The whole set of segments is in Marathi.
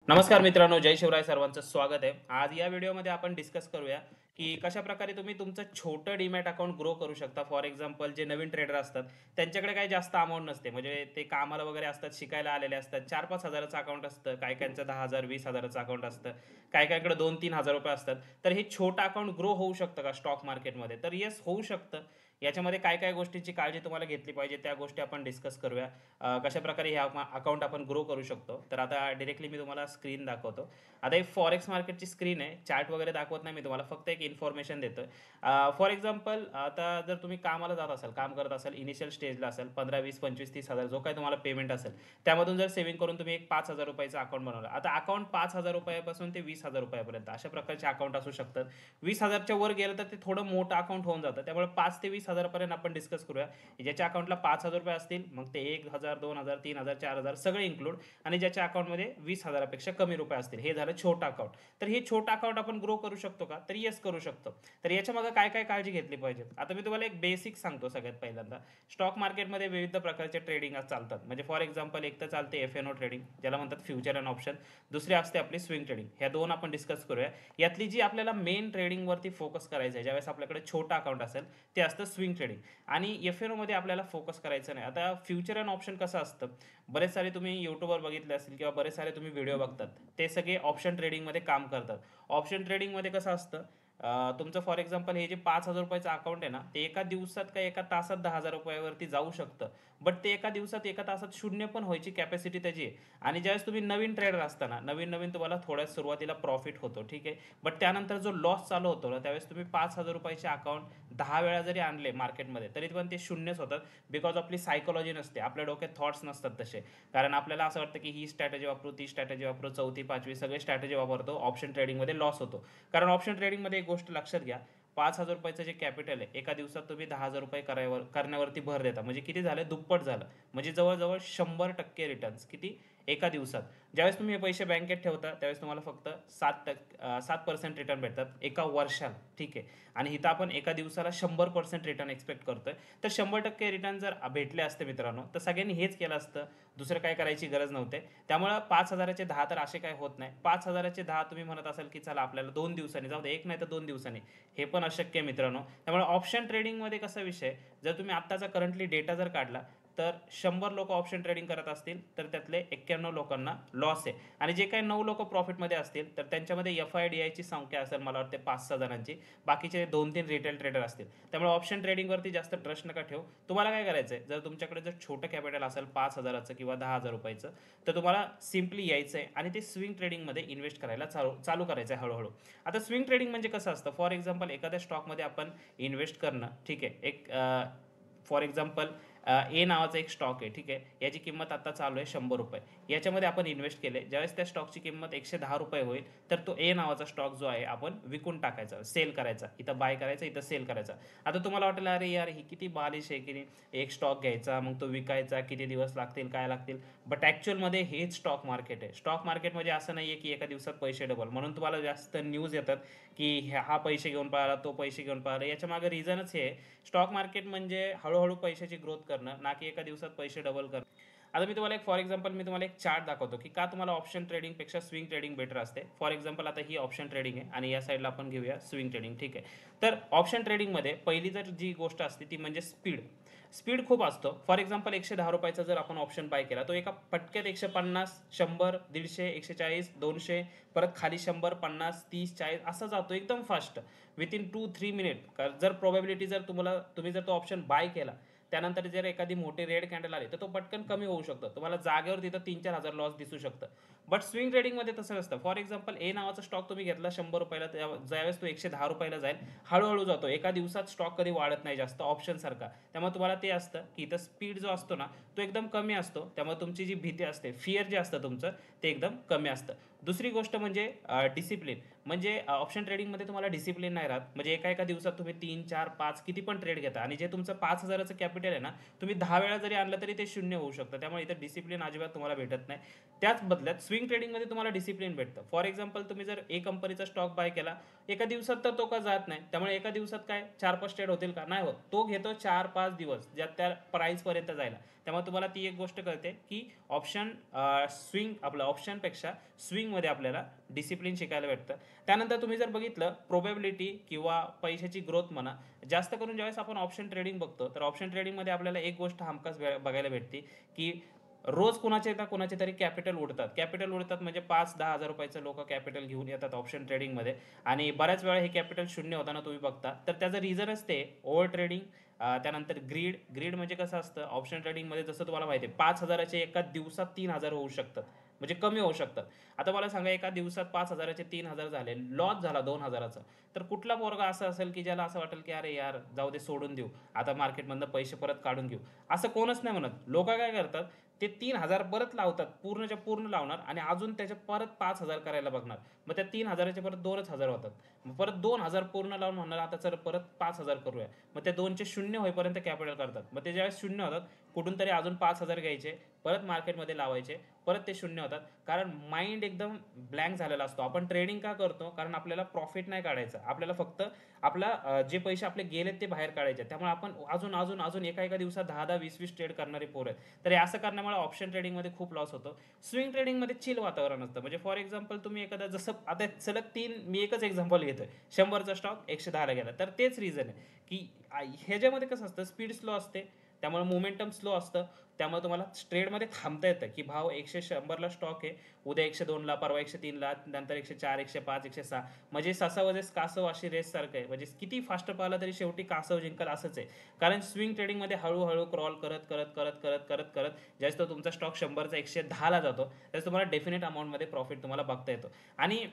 नमस्कार मित्रांनो, जय शिवराय. सर्वांचं स्वागत आहे. आज या व्हिडिओमध्ये आपण डिस्कस करूया की कशाप्रकारे तुम्ही तुमचं छोटं डीमॅट अकाउंट ग्रो करू शकता. फॉर एक्झाम्पल जे नवीन ट्रेडर असतात त्यांच्याकडे काही जास्त अमाऊंट नसते, म्हणजे ते कामाला वगैरे असतात, शिकायला आलेले असतात. 4-5 हजाराचं अकाउंट असतं, काही काहींचं 10,000 20,000चं अकाउंट असतं, काही काहींकडे 2-3 हजार रुपये असतात. तर हे छोटं अकाउंट ग्रो होऊ शकतं का स्टॉक मार्केटमध्ये? तर येस, होऊ शकतं. याच्यामध्ये काय काय गोष्टींची काळजी तुम्हाला घेतली पाहिजे त्या गोष्टी आपण डिस्कस करूया. कशाप्रकारे हे अकाउंट आपण ग्रो करू शकतो. तर आता डायरेक्टली मी तुम्हाला स्क्रीन दाखवतो. आता ही फॉरेक्स मार्केटची स्क्रीन आहे. चार्ट वगैरे दाखवत नाही मी तुम्हाला, फक्त एक इन्फॉर्मेशन देतोय. फॉर एक्झाम्पल आता जर तुम्ही कामाला जात असाल, काम करत असाल, इनिशियल स्टेजला असाल, 15, 20, 25, 30,000 जो काही तुम्हाला पेमेंट असेल, त्यामधून जर सेव्हिंग करून तुम्ही एक 5,000 रुपयाचं अकाउंट बनवलं. आता अकाउंट 5,000 रुपयापासून ते 20,000 रुपयापर्यंत अशा प्रकारचे अकाउंट असू शकतात. 20,000च्या वर गेलं तर ते थोडं मोठं अकाउंट होऊन जातं. त्यामुळे 5 ते 20,000 पर्यंत आपण डिस्कस करूया. ज्याच्या अकाउंटला 5,000 रुपये असतील, मग ते 1,000, 2,000, 3,000, 4,000 सगळे इन्क्लूड, आणि ज्याच्या अकाउंटमध्ये 20,000पेक्षा कमी रुपये असतील, हे झालं छोटं अकाउंट. तर हे छोटं अकाउंट आपण ग्रो करू शकतो का? तर येस, करू शकतो. तर याच्या मागे काय काय काळजी घेतली पाहिजे? आता मी तुम्हाला एक बेसिक सांगतो. सगळ्यात पहिल्यांदा, स्टॉक मार्केटमध्ये विविध प्रकारचे ट्रेडिंग चालतात. म्हणजे फॉर एक्झाम्पल, एक तर चालते FNO ट्रेडिंग, ज्याला म्हणतात फ्युचर अँड ऑप्शन. दुसरी असते आपली स्विंग ट्रेडिंग. ह्या दोन आपण डिस्कस करूया. यातली जी आपल्याला मेन ट्रेडिंगवरती फोकस करायचं आहे, ज्यावेळेस आपल्याकडे छोटा अकाउंट असेल, ते असतं स्विंग ट्रेडिंग. आणि FNO मध्ये आपल्याला फोकस करायचं नाही. आता फ्युचर अँड ऑप्शन कसं असतं, बरेच सारे तुम्ही यूट्यूबवर बघितले असतील किंवा बरेच सारे तुम्ही व्हिडिओ बघतात, ते सगळे ऑप्शन ट्रेडिंगमध्ये काम करतात. ऑप्शन ट्रेडिंगमध्ये कसं असतं, तुमचं फॉर एक्झाम्पल हे जे 5,000 रुपयाचं अकाउंट आहे ना, ते एका दिवसात का एका तासात 10,000 रुपयावरती जाऊ शकतं. बट ते एका दिवसात एका तासात शून्य पण व्हायची कॅपॅसिटी त्याची आहे. आणि ज्यावेळेस तुम्ही नवीन ट्रेडर असताना, नवीन नवीन तुम्हाला थोड्या सुरुवातीला प्रॉफिट होतो, ठीक आहे. बट त्यानंतर जो लॉस चालू होतो ना, त्यावेळेस तुम्ही 5,000 रुपयाचे अकाउंट 10 वेळा जरी आणले मार्केटमध्ये, तरी पण ते शून्यच होतात. बिकॉज आपली सायकोलॉजी नसते, आपल्या डोक्यात थॉट्स नसतात तसे. कारण आपल्याला असं वाटतं की ही स्ट्रॅटेजी वापरू, ती स्ट्रॅटेजी वापरू, चौथी पाचवी सगळे स्ट्रॅटेजी वापरतो, ऑप्शन ट्रेडिंगमध्ये लॉस होतो. कारण ऑप्शन ट्रेडिंगमध्ये एक गोष्ट लक्षात घ्या, 5,000 रुपयाचं जे कॅपिटल आहे, एका दिवसात तुम्ही 10,000 रुपये करण्यावरती भर देता, म्हणजे किती झालं, दुप्पट झालं. म्हणजे जवळजवळ 100% रिटर्न्स किती, एका दिवसात. ज्यावेळेस तुम्ही हे पैसे बँकेत ठेवता, त्यावेळेस तुम्हाला फक्त 7% रिटर्न भेटतात एका वर्षाला, ठीक आहे. आणि इथं आपण एका दिवसाला 100% रिटर्न एक्सपेक्ट करतोय. तर 100% रिटर्न जर भेटले असते मित्रांनो, तर सगळ्यांनी हेच केलं असतं, दुसरं काय करायची गरज नव्हते. त्यामुळे 5,000चे 10 तर असे काय होत नाही. 5,000चे 10 तुम्ही म्हणत असाल की चला आपल्याला 2 दिवसांनी जाऊ दे, एक नाही तर 2 दिवसांनी, हे पण अशक्य आहे मित्रांनो. त्यामुळे ऑप्शन ट्रेडिंगमध्ये कसा विषय, जर तुम्ही आत्ताचा करंटली डेटा जर काढला, तर 100 लोक ऑप्शन ट्रेडिंग करत असतील, तर त्यातले 91 लोकांना लॉस आहे. आणि जे काही 9 लोक प्रॉफिटमध्ये असतील, तर त्यांच्यामध्ये FIDIची संख्या असेल मला वाटते 5-6 जणांची, बाकीचे 2-3 रिटेल ट्रेडर असतील. त्यामुळे ऑप्शन ट्रेडिंगवरती जास्त ट्रस्ट नका ठेवू. तुम्हाला काय करायचं आहे, जर तुमच्याकडे जर छोटं कॅपिटल असेल 5,000चं किंवा 10,000 रुपयाचं, तर तुम्हाला सिम्पली यायचं आहे आणि ते स्विंग ट्रेडिंगमध्ये इन्व्हेस्ट करायला चालू करायचं आहे हळूहळू. आता स्विंग ट्रेडिंग म्हणजे कसं असतं, फॉर एक्झाम्पल एखाद्या स्टॉकमध्ये आपण इन्व्हेस्ट करणं, ठीक आहे. एक फॉर एक्झाम्पल ए नावाचा एक स्टॉक आहे, ठीक आहे. याची किंमत आता चालू आहे 100 रुपये. याच्यामध्ये आपण इन्व्हेस्ट केले, ज्यावेळेस त्या स्टॉकची किंमत 110 रुपये होईल, तर तो ए नावाचा स्टॉक जो आहे आपण विकून टाकायचा, सेल करायचा. इथं बाय करायचा, इथं सेल करायचा. आता तुम्हाला वाटेल अरे यार, ही किती बालिश आहे की नाही, एक स्टॉक घ्यायचा, मग तो विकायचा, किती दिवस लागतील, काय लागतील. बट ॲक्च्युअलमध्ये हेच स्टॉक मार्केट आहे. स्टॉक मार्केट म्हणजे असं नाही आहे की एका दिवसात पैसे डबल, म्हणून तुम्हाला जास्त न्यूज येतात की हा पैसे घेऊन पळाला, तो पैसे घेऊन पळाला. याच्या मागे रिझनच हे आहे, स्टॉक मार्केट म्हणजे हळूहळू पैशाची ग्रोथ करणं, ना की एका दिवसात पैसे डबल करणं. आता मी तुम्हाला एक फॉर एक्झाम्पल मी तुम्हाला एक चार्ट दाखवतो की का तुम्हाला ऑप्शन ट्रेडिंगपेक्षा स्विंग ट्रेडिंग बेटर असते. फॉर एक्झाम्पल आता ही ऑप्शन ट्रेडिंग आहे आणि या साईडला आपण घेऊया स्विंग ट्रेडिंग, ठीक आहे. तर ऑप्शन ट्रेडिंगमध्ये पहिली जर जी गोष्ट असते ती म्हणजे स्पीड. स्पीड खूप असतो. फॉर एक्झाम्पल 110 रुपयाचा जर आपण ऑप्शन बाय केला, तो एका पटक्यात 150, 100, 150, 140, 200, परत खाली 100, 50, 30, 40 असं जातो एकदम फास्ट, विथिन 2-3 मिनिट. जर प्रोबॅबिलिटी जर तुम्ही जर तो ऑप्शन बाय केला, त्यानंतर जर एखादी मोठी रेड कॅन्डल आली, तर तो पटकन कमी होऊ शकतो. तुम्हाला जागेवर तिथं 3-4 हजार लॉस दिसू शकतं. बट स्विंग ट्रेडिंगमध्ये तसं नसतं. फॉर एक्झाम्पल ए नावाचा स्टॉक तुम्ही घेतला 100 रुपयाला, ज्यावेळेस तो 110 रुपयाला जाईल, हळूहळू जातो. एका दिवसात स्टॉक कधी वाढत नाही जास्त ऑप्शनसारखा. त्यामुळे तुम्हाला ते असतं की इथं स्पीड जो असतो ना, तो एकदम कमी असतो. त्यामुळे तुमची जी भीती असते, फिअर जे असतं तुमचं, ते एकदम कमी असतं. दुसरी गोष्ट म्हणजे डिसिप्लिन. म्हणजे ऑप्शन ट्रेडिंगमध्ये तुम्हाला डिसिप्लिन नाही राहत. म्हणजे एका दिवसात तुम्ही 3-4-5 किती पण ट्रेड घेता, आणि जे तुमचं 5,000चं कॅपिटल आहे ना, तुम्ही 10 वेळा जरी आणलं तरी ते शून्य होऊ शकतं. त्यामुळे इथं डिसिप्लिन अजिबात तुम्हाला भेटत नाही. त्याच बदल्यात स्विंग ट्रेडिंगमध्ये तुम्हाला डिसिप्लिन भेटतं. फॉर एक्झाम्पल तुम्ही जर ए कंपनीचा स्टॉक बाय केला, एका दिवसात तर तो का जात नाही. त्यामुळे एका दिवसात काय 4-5 ट्रेड होतील का? नाही होत. तो घेतो 4-5 दिवस, ज्यात त्या प्राईसपर्यंत जायला. त्यामुळे तुम्हाला ती एक गोष्ट कळते की ऑप्शन स्विंग आपलं ऑप्शनपेक्षा स्विंगमध्ये आपल्याला डिसिप्लिन शिकायला भेटतं. त्यानंतर तुम्ही जर बघितलं प्रोबॅबिलिटी किंवा पैशाची ग्रोथ म्हणा, जास्त करून ज्यावेळेस आपण ऑप्शन ट्रेडिंग बघतो तर ऑप्शन ट्रेडिंगमध्ये आपल्याला एक गोष्ट हमखास बघायला भेटते की रोज कुणाचे ना कुणाचे तरी कॅपिटल उडतात म्हणजे 5-10 हजार रुपयाचं लोक कॅपिटल घेऊन येतात ऑप्शन ट्रेडिंगमध्ये आणि बऱ्याच वेळा हे कॅपिटल शून्य होताना तुम्ही बघता. तर त्याचं रिझनच ते ओव्हर ट्रेडिंग, त्यानंतर ग्रीड म्हणजे कसं असतं ऑप्शन ट्रेडिंगमध्ये, जसं तुम्हाला माहिती आहे 5,000चे एका दिवसात 3,000 होऊ शकतात, म्हणजे कमी होऊ शकतात. आता मला सांगा एका दिवसात 5,000चे 3,000 झाले, लॉस झाला 2,000चा, तर कुठला पोरगा असा असेल की ज्याला असं वाटेल की अरे यार जाऊ दे सोडून देऊ, आता मार्केटमधनं पैसे परत काढून घेऊ? असं कोणच नाही म्हणत. लोक काय करतात, ते 3,000 परत लावतात, पूर्णच्या पूर्ण लावणार आणि अजून त्याच्या परत 5,000 करायला बघणार. मग त्या 3,000चे परत 2,000 होतात. मग परत 2,000 पूर्ण लावून म्हणणार आता चल परत 5,000 करूया. मग ते 2चे शून्य होईपर्यंत कॅपिटल करतात. मग ते ज्यावेळेस शून्य होतात कुठून तरी अजून 5,000 घ्यायचे, परत मार्केटमध्ये लावायचे, परत ते शून्य होतात. कारण माइंड एकदम ब्लँक झालेला असतो. आपण ट्रेडिंग का करतो? कारण आपल्याला प्रॉफिट नाही काढायचं, आपल्याला फक्त आपला जे पैसे आपले गेलेत ते बाहेर काढायचे. त्यामुळे आपण अजून अजून अजून एका दिवसात 10-10, 20-20 ट्रेड करणारे पोरं आहेत. तर हे असं करण्यामुळे ऑप्शन ट्रेडिंगमध्ये खूप लॉस होतो. स्विंग ट्रेडिंगमध्ये चिल वातावरण असतं. म्हणजे फॉर एक्झाम्पल तुम्ही एखादा, जसं आता सलग 3 मी एकच एक्झाम्पल घेतोय, 100चा स्टॉक 110ला गेला, तर तेच रिझन आहे की ह्याच्यामध्ये कसं असतं, स्पीड स्लो असते, त्यामुळे मोमेंटम स्लो असतं. त्यामुळे तुम्हाला ट्रेडमध्ये थांबता येतं की भाव 100ला स्टॉक आहे, उद्या 102ला, परवा 103ला, नंतर 104, 105, 106, म्हणजे ससावजेस कासव अशी रेस सारखं आहे. म्हणजे किती फास्ट पाहिला तरी शेवटी कासव जिंकल असंच आहे. कारण स्विंग ट्रेडिंगमध्ये हळूहळू क्रॉल करत करत करत करत करत करत ज्यावेळेस तो तुमचा स्टॉक 100चा 110ला जातो त्यावेळेस तुम्हाला डेफिनेट अमाऊंटमध्ये प्रॉफिट तुम्हाला बघता येतो. आणि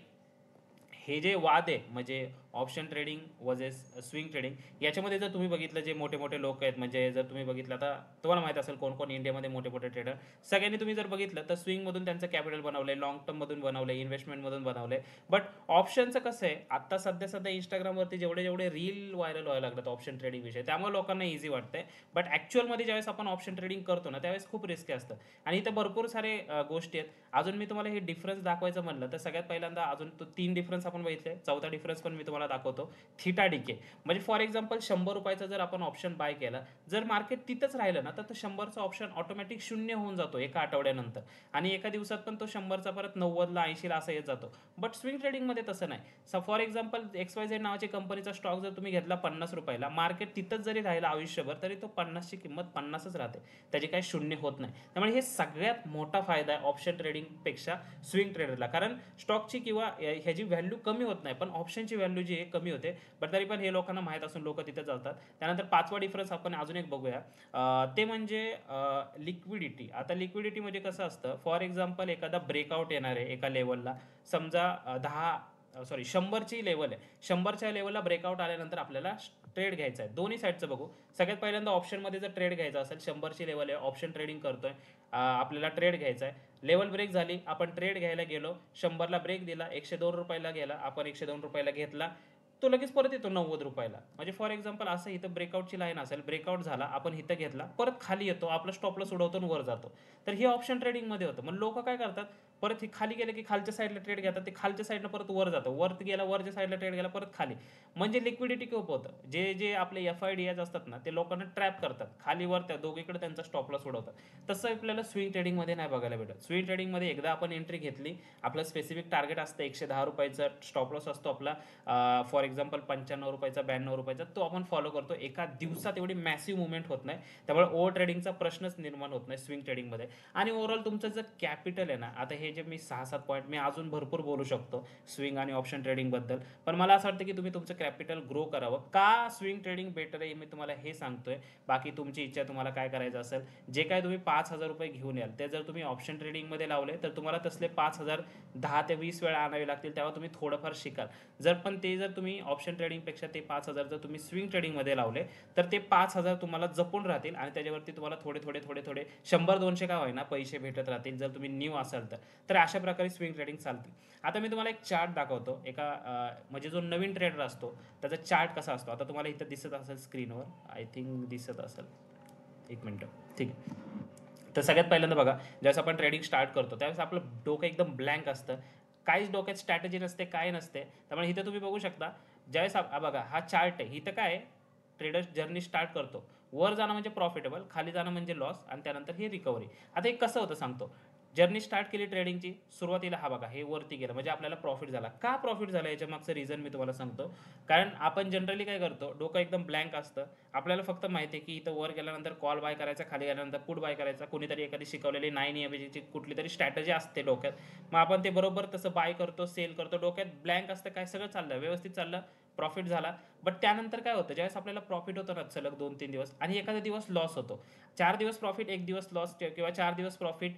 हे जे वाद आहे म्हणजे option trading versus swing trading, याच्यामध्ये जर तुम्ही बघितलं जे मोठे मोठे लोक आहेत, म्हणजे जर तुम्ही बघितलं, आता तुम्हाला माहित असेल कोण कोण इंडियामध्ये मोठे मोठे ट्रेडर, सगळ्यांनी तुम्ही जर बघितलं तर स्विंगमधून त्यांचं कॅपिटल बनवलंय, लॉंग टर्ममधून बनवलंय, इन्व्हेस्टमेंटमधून बनवलंय. बट ऑप्शनचं कसं आहे, आता सध्या इंस्टाग्रामवरती जेवढे जेवढे रील व्हायरल व्हायला लागतात ऑप्शन ट्रेडिंग विषयी, त्यामुळे लोकांना इझी वाटतंय. बट ॲक्च्युअलमध्ये ज्यावेळेस आपण ऑप्शन ट्रेडिंग करतो ना त्यावेळेस खूप रिस्की असतं. आणि इथं भरपूर सारे गोष्टी आहेत. अजून मी तुम्हाला हे डिफरन्स दाखवायचं म्हणलं तर सगळ्यात पहिल्यांदा अजून तो 3 डिफरन्स आपण बघितले, चौथा डिफरन्स पण मी तुम्हाला दाखवतो, थिटा डिके. म्हणजे फॉर एक्झाम्पल 100 रुपयाचा जर आपण ऑप्शन बाय केला, जर मार्केट तिथंच राहिलं ना तर तो 100चा ऑप्शन ऑटोमॅटिक शून्य होऊन जातो एका आठवड्यानंतर, आणि एका दिवसात पण तो 100चा परत 90ला 80ला असं येत जातो. बट स्विंग ट्रेडिंगमध्ये तसं नाही. फॉर एक्झाम्पल XYZ नावाची कंपनीचा स्टॉक जर तुम्ही घेतला 50 रुपयाला, मार्केट तिथंच जरी राहिला आयुष्यभर तरी तो 50ची किंमत 50च राहते, त्याची काही शून्य होत नाही. त्यामुळे हे सगळ्यात मोठा फायदा आहे ऑप्शन ट्रेडिंगपेक्षा स्विंग ट्रेडरला. कारण स्टॉकची किंवा ह्याची व्हॅल्यू कमी होत नाही, पण ऑप्शनची व्हॅल्यू जी आहे कमी होते. बट तरी पण हे लोकांना माहीत असून लोक तिथे जातात. त्यानंतर पाचवा डिफरन्स आपण अजून एक बघूया, ते म्हणजे लिक्विडिटी. आता लिक्विडिटी म्हणजे कसं असतं, फॉर एक्झाम्पल एखादा ब्रेकआउट येणार आहे एका लेवलला, समजा 100ची लेवल आहे, 100च्या लेवलला ब्रेकआउट आल्यानंतर आपल्याला ट्रेड घ्यायचा आहे. दोन्ही साईडचं बघू. सगळ्यात पहिल्यांदा ऑप्शनमध्ये जर ट्रेड घ्यायचा असेल, 100ची लेवल आहे, ऑप्शन ट्रेडिंग करतोय, आपल्याला ट्रेड घ्यायचा आहे. लेवल ब्रेक झाली, आपण ट्रेड घ्यायला गेलो, 100ला ब्रेक दिला, 102 रुपयाला गेला, आपण 102 रुपयाला घेतला, तो लगेच परत येतो 90 रुपयाला. म्हणजे फॉर एक्झाम्पल असं इथं ब्रेकआउटची लाईन असेल, ब्रेकआउट झाला, आपण इथं घेतला, परत खाली येतो, आपलं स्टॉपला उडवतो आणि वर जातो. तर हे ऑप्शन ट्रेडिंगमध्ये होतं. मग लोक काय करतात, परत हे खाली गेलं की खालच्या साईडला ट्रेड घेतात, ते खालच्या साईडला परत वर जातं, वर गेला वरच्या साईडला ट्रेड गेला परत खाली. म्हणजे लिक्विडिटी खूप होतं. जे जे आपले FIDs असतात ना ते लोकांना ट्रॅप करतात, खाली वर त्या दोघीकडे त्यांचा स्टॉपला सोडवतात. तसं आपल्याला स्विंग ट्रेडिंगमध्ये नाही बघायला भेटत. स्विंग ट्रेडिंगमध्ये एकदा आपण एंट्री घेतली, आपलं स्पेसिफिक टार्गेट असतं 110 रुपयाचं, स्टॉप लॉस असतो आपला फॉर एक्झाम्पल 95 रुपयाचा, 92 रुपयाचा, तो आपण फॉलो करतो. एका दिवसात एवढी मॅसिव्ह मुवमेंट होत नाही, त्यामुळे ओव्हर ट्रेडिंगचा प्रश्नच निर्माण होत नाही स्विंग ट्रेडिंगमध्ये. आणि ओव्हरऑल तुमचं जर कॅपिटल आहे ना, आता हे जे मी 6-7 पॉईंट, मी अजून भरपूर बोलू शकतो स्विंग आणि ऑप्शन ट्रेडिंगबद्दल, पण मला असं वाटतं की तुम्ही तुमचं कॅपिटल ग्रो करावं. का स्विंग ट्रेडिंग बेटर आहे मी तुम्हाला हे सांगतोय. बाकी तुमची इच्छा, तुम्हाला काय करायचं असेल, जे काय तुम्ही 5,000 रुपये घेऊन याल ते जर तुम्ही ऑप्शन ट्रेडिंगमध्ये लावले तर तुम्हाला तसले 5,000 10 ते 20 वेळा आणावे लागतील, तेव्हा तुम्ही थोडंफार शिकाल. जर तुम्ही ऑप्शन ट्रेडिंगपेक्षा ते 5,000 जर तुम्ही स्विंग ट्रेडिंगमध्ये लावले तर ते 5,000 तुम्हाला जपून राहतील आणि त्याच्यावरती तुम्हाला थोडे थोडे थोडे थोडे 100-200 का होईना पैसे भेटत राहतील जर तुम्ही न्यू असाल तर. तर अशा प्रकारे स्विंग ट्रेडिंग चालते. आता मी तुम्हाला एक चार्ट दाखवतो, एका म्हणजे जो नवीन ट्रेडर असतो त्याचा चार्ट कसा असतो. आता तुम्हाला इथं दिसत असेल स्क्रीनवर, आय थिंक दिसत असेल, एक मिनटं, ठीक आहे. तर सगळ्यात पहिल्यांदा बघा, ज्यावेळेस आपण ट्रेडिंग स्टार्ट करतो त्यावेळेस आपलं डोकं एकदम ब्लँक असतं, काहीच डोक्यात स्ट्रॅटेजी नसते, काय नसते. त्यामुळे इथं तुम्ही बघू शकता, ज्यावेळेस बघा हा चार्ट आहे, इथं काय ट्रेडर जर्नी स्टार्ट करतो, वर जाणं म्हणजे प्रॉफिटेबल, खाली जाणं म्हणजे लॉस आणि त्यानंतर ही रिकव्हरी. आता हे कसं होतं सांगतो. जर्नी स्टार्ट केली ट्रेडिंगची. सुरुवातीला हा बघा हे वरती गेलं म्हणजे आपल्याला प्रॉफिट झाला. का प्रॉफिट झाला याच्या मागचं रिझन मी तुम्हाला सांगतो. कारण आपण जनरली काय करतो, डोकं एकदम ब्लँक असतं. आपल्याला फक्त माहिती आहे की इथं वर गेल्यानंतर कॉल बाय करायचा, खाली गेल्यानंतर पुट बाय करायचा. कोणीतरी एखादी शिकवलेली 9 EMAची कुठलीतरी स्ट्रॅटेजी असते डोक्यात. मग आपण ते बरोबर तसं बाय करतो, सेल करतो. डोक्यात ब्लँक असतं, काय सगळं चाललं, व्यवस्थित चाललं, प्रॉफिट झाला. बट त्यानंतर काय होतं, ज्यावेळेस आपल्याला प्रॉफिट होतं ना सलग 2-3 दिवस आणि एखादा दिवस लॉस होतो. 4 दिवस प्रॉफिट, 1 दिवस लॉस किंवा 4 दिवस प्रॉफिट,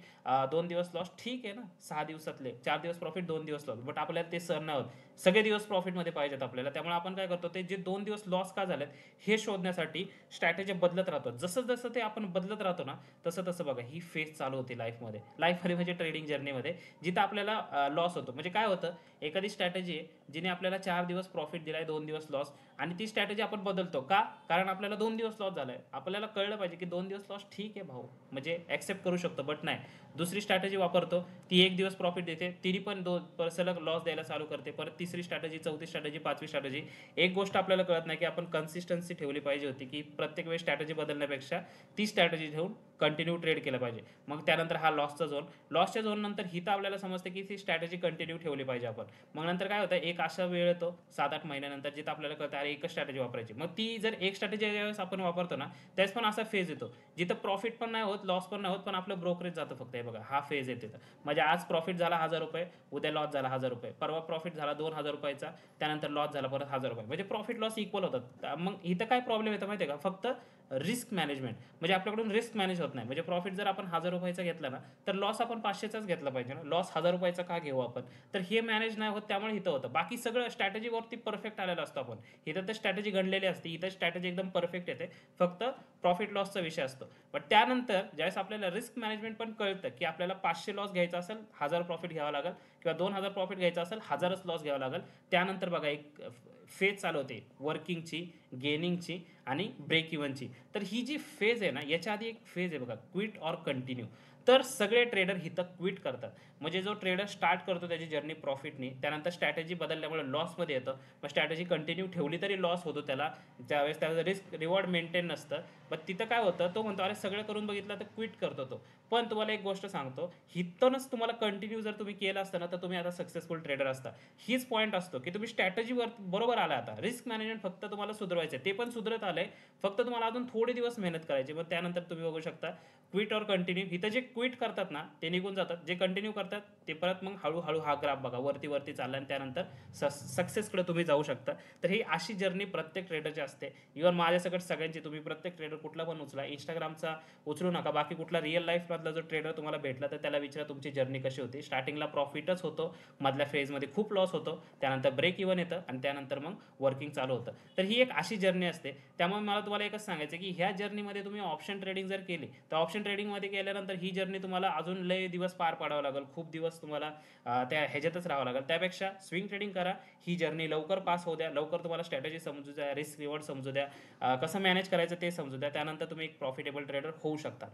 2 दिवस लॉस, ठीक आहे ना. 6 दिवसातले 4 दिवस प्रॉफिट, 2 दिवस लॉस. बट आपल्याला ते सहन नाही होत. सगळे दिवस प्रॉफिटमध्ये पाहिजेत आपल्याला. त्यामुळे आपण काय करतो, ते जे 2 दिवस लॉस का झालेत हे शोधण्यासाठी स्ट्रॅटेजी बदलत राहतो. जसं-जसं ते आपण बदलत राहतो ना, तसं-तसं बघा ही फेज चालू होते लाईफमध्ये. लाईफमध्ये म्हणजे ट्रेडिंग जर्नीमध्ये जिथं आपल्याला लॉस होतो. म्हणजे काय होतं, एखादी स्ट्रॅटेजी आहे जिने आपल्याला 4 दिवस प्रॉफिट दिलाय, 2 दिवस लॉस आणि ती स्ट्रॅटेजी आपण बदलतो. का? कारण आपल्याला 2 दिवस लॉस झालाय. आपल्याला कळलं पाहिजे की 2 दिवस लॉस ठीक आहे भाऊ, म्हणजे ॲक्सेप्ट करू शकतो. बट नाही, दुसरी स्ट्रॅटेजी वापरतो. ती 1 दिवस प्रॉफिट देते. तिने पण सलग लॉस द्यायला चालू करते. परत तिसरी स्ट्रॅटेजी, चौथी स्ट्रॅटेजी, पाचवी स्ट्रॅटेजी. एक गोष्ट आपल्याला कळत नाही की आपण कन्सिस्टन्सी ठेवली पाहिजे होती, की प्रत्येक वेळेस स्ट्रॅटेजी बदलण्यापेक्षा ती स्ट्रॅटेजी ठेवून कंटिन्यू ट्रेड केलं पाहिजे. मग त्यानंतर हा लॉसचा झोन. लॉसच्या झोन नंतर हिथं आपल्याला समजते की ती स्ट्रॅटेजी कंटिन्यू ठेवली पाहिजे आपण. मग नंतर काय होतं, एक असा वेळ येतो 7-8 महिन्यानंतर जिथं आपल्याला कळतं अरे एकच स्ट्रॅटेजी वापरायची. मग ती जर एक स्ट्रॅटेजी ज्यावेळेस आपण वापरतो ना, त्यावेळेस पण असा फेज येतो जिथं प्रॉफिट पण नाही होत, लॉस पण नाही होत, पण आपलं ब्रोकरेज जातं फक्त. हे बघा हा फेज येते. म्हणजे आज प्रॉफिट झाला ₹1000, उद्या लॉस झाला ₹1000, परवा प्रॉफिट झाला ₹2000, त्यानंतर लॉस झाला परत ₹1000. म्हणजे प्रॉफिट लॉस इक्वल होतात. मग इथं काय प्रॉब्लेम येतो माहिती आहे का, फक्त रिस्क मॅनेजमेंट. म्हणजे आपल्याकडून रिस्क मॅनेज होत नाही. म्हणजे प्रॉफिट जर आपण ₹1000 घेतला ना, तर लॉस आपण 500चाच घेतला पाहिजे ना. लॉस ₹1000 का घेऊ आपण? तर हे मॅनेज नाही होत, त्यामुळे इथं होतं. बाकी सगळं स्ट्रॅटेजीवरती परफेक्ट आलेला असतो आपण. इथं तर स्ट्रॅटेजी गणलेली असते, इथं स्ट्रॅटेजी एकदम परफेक्ट येते. फक्त प्रॉफिट लॉसचा विषय असतो. बट त्यानंतर ज्यावेळेस आपल्याला रिस्क मॅनेजमेंट पण कळतं, की आपल्याला 500 लॉस घ्यायचा असेल, 1000 प्रॉफिट घ्यावा लागेल किंवा 2000 प्रॉफिट घ्यायचा असेल, 1000च लॉस घ्यावा लागेल. त्यानंतर बघा एक फेज चालू होते वर्किंगची, गेनिंगची आणि ब्रेक इव्हनची. तर ही जी फेज आहे ना, याच्या आधी एक फेज आहे बघा, क्विट ऑर कंटिन्यू. तर सगळे ट्रेडर हिथं क्विट करतात. म्हणजे जो ट्रेडर स्टार्ट करतो त्याची जर्नी प्रॉफिटनी, त्यानंतर स्ट्रॅटेजी बदलल्यामुळे लॉसमध्ये येतं. मग स्ट्रॅटेजी कंटिन्यू ठेवली तरी लॉस होतो त्याला. त्यावेळेस त्याचं रिस्क रिवॉर्ड मेंटेन नसतं. पण तिथं काय होतं, तो म्हणतो अरे सगळं करून बघितलं तर क्विट करतो तो. पण तुम्हाला एक गोष्ट सांगतो, हिथूनच तुम्हाला कंटिन्यू जर तुम्ही केलं असतं ना, तर तुम्ही आता सक्सेसफुल ट्रेडर असता. हीच पॉईंट असतो, की तुम्ही स्ट्रॅटेजीवर बरोबर आला आता. रिस्क मॅनेजमेंट फक्त तुम्हाला सुधारायचं आहे. ते पण सुधरत आलंय. फक्त तुम्हाला अजून थोडे दिवस मेहनत करायची. मग त्यानंतर तुम्ही बघू शकता क्विट ऑर कंटिन्यू. इथं जे क्विट करतात ना, ते निघून जातात. जे कंटिन्यू करतात, ते परत मग हळू हा ग्राफ बघा वरती चालला आणि त्यानंतर सक्सेसकडे तुम्ही जाऊ शकता. तर ही अशी जर्नी प्रत्येक ट्रेडरची असते. इव्हन माझ्यासकट सगळ्यांची. तुम्ही प्रत्येक ट्रेडर कुठला पण उचला. Instagramचा उचलू नका. बाकी कुठला रिअल लाईफमधला जो ट्रेडर तुम्हाला भेटला, तर त्याला विचारा तुमची जर्नी कशी होती. स्टार्टिंगला प्रॉफिटच होतो, मधल्या फेजमध्ये खूप लॉस होतो, त्यानंतर ब्रेक इव्हन येतं आणि त्यानंतर मग वर्किंग चालू होतं. तर ही एक अशी जर्नी असते. त्यामुळे मला तुम्हाला एकच सांगायचं की ह्या जर्नीमध्ये तुम्ही ऑप्शन ट्रेडिंग जर केली, तर ऑप्शन ट्रेडिंगमध्ये केल्यानंतर ही जर्नी तुम्हाला अजून लय दिवस पार पाडावं लागेल. खूप दिवस तुम्हाला त्या ह्याच्यातच राहावं लागेल. त्यापेक्षा स्विंग ट्रेडिंग करा. ही जर्नी लवकर पास होऊ द्या. लवकर तुम्हाला स्ट्रॅटेजी समजू द्या, रिस्क रिवॉर्ड समजू द्या, कसं मॅनेज करायचं ते समजू द्या. त्यानंतर तुम्ही एक प्रॉफिटेबल ट्रेडर होऊ शकता.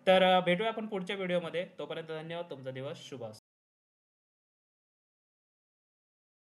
तर भेटूया आपण पुढच्या व्हिडिओमध्ये. तोपर्यंत धन्यवाद. तुमचा दिवस शुभ असो.